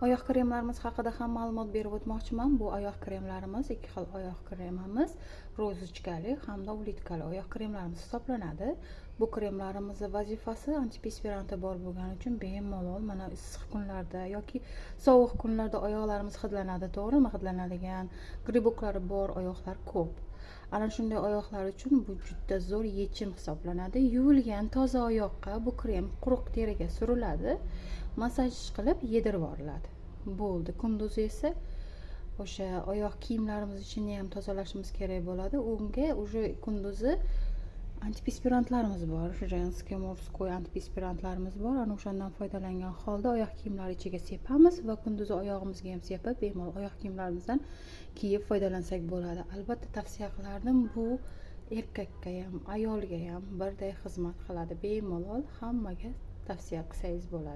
Oyoq kremlarimiz haqida ham ma'lumot berib o'tmoqchiman. Bu oyoq kremlarimiz ikki xil oyoq kremimiz, rozichkali hamda ulitkali oyoq kremlarimiz hisoblanadi. Bu kremlarimizning vazifasi antiperspiranti bor bo'lgani uchun bemalol mana issiq kunlarda yoki sovuq kunlarda oyoqlarimiz hidlanadi, to'g'rimi? Hidlanadigan griboklari bor oyoqlar ko'p. Ana shunday oyoqlar uchun bu juda zo'r yechim hisoblanadi. Yuvilgan toza oyoqqa bu krem quruq teriga suriladi, massaj qilib yedirib yuboriladi. Bo'ldi. Kunduzi esa o'sha oyoq kiyimlarimiz ichini ham tozalashimiz kerak bo'ladi. Unga уже kunduzi antiperspirantlarimiz bor. Женский, мужской antiperspirantlarimiz bor. Ana o'shandan foydalangan holda oyoq kiyimlari ichiga sepamiz va kunduzi oyog'imizga ham sepib, bemalol oyoq kiyimlarimizdan kiyib foydalansak bo'ladi. Albatta tavsiya qilardim. Bu erkakka ham, ayolga ham birday xizmat qiladi. Bemalol hammaga tavsiya qilsangiz bo'ladi.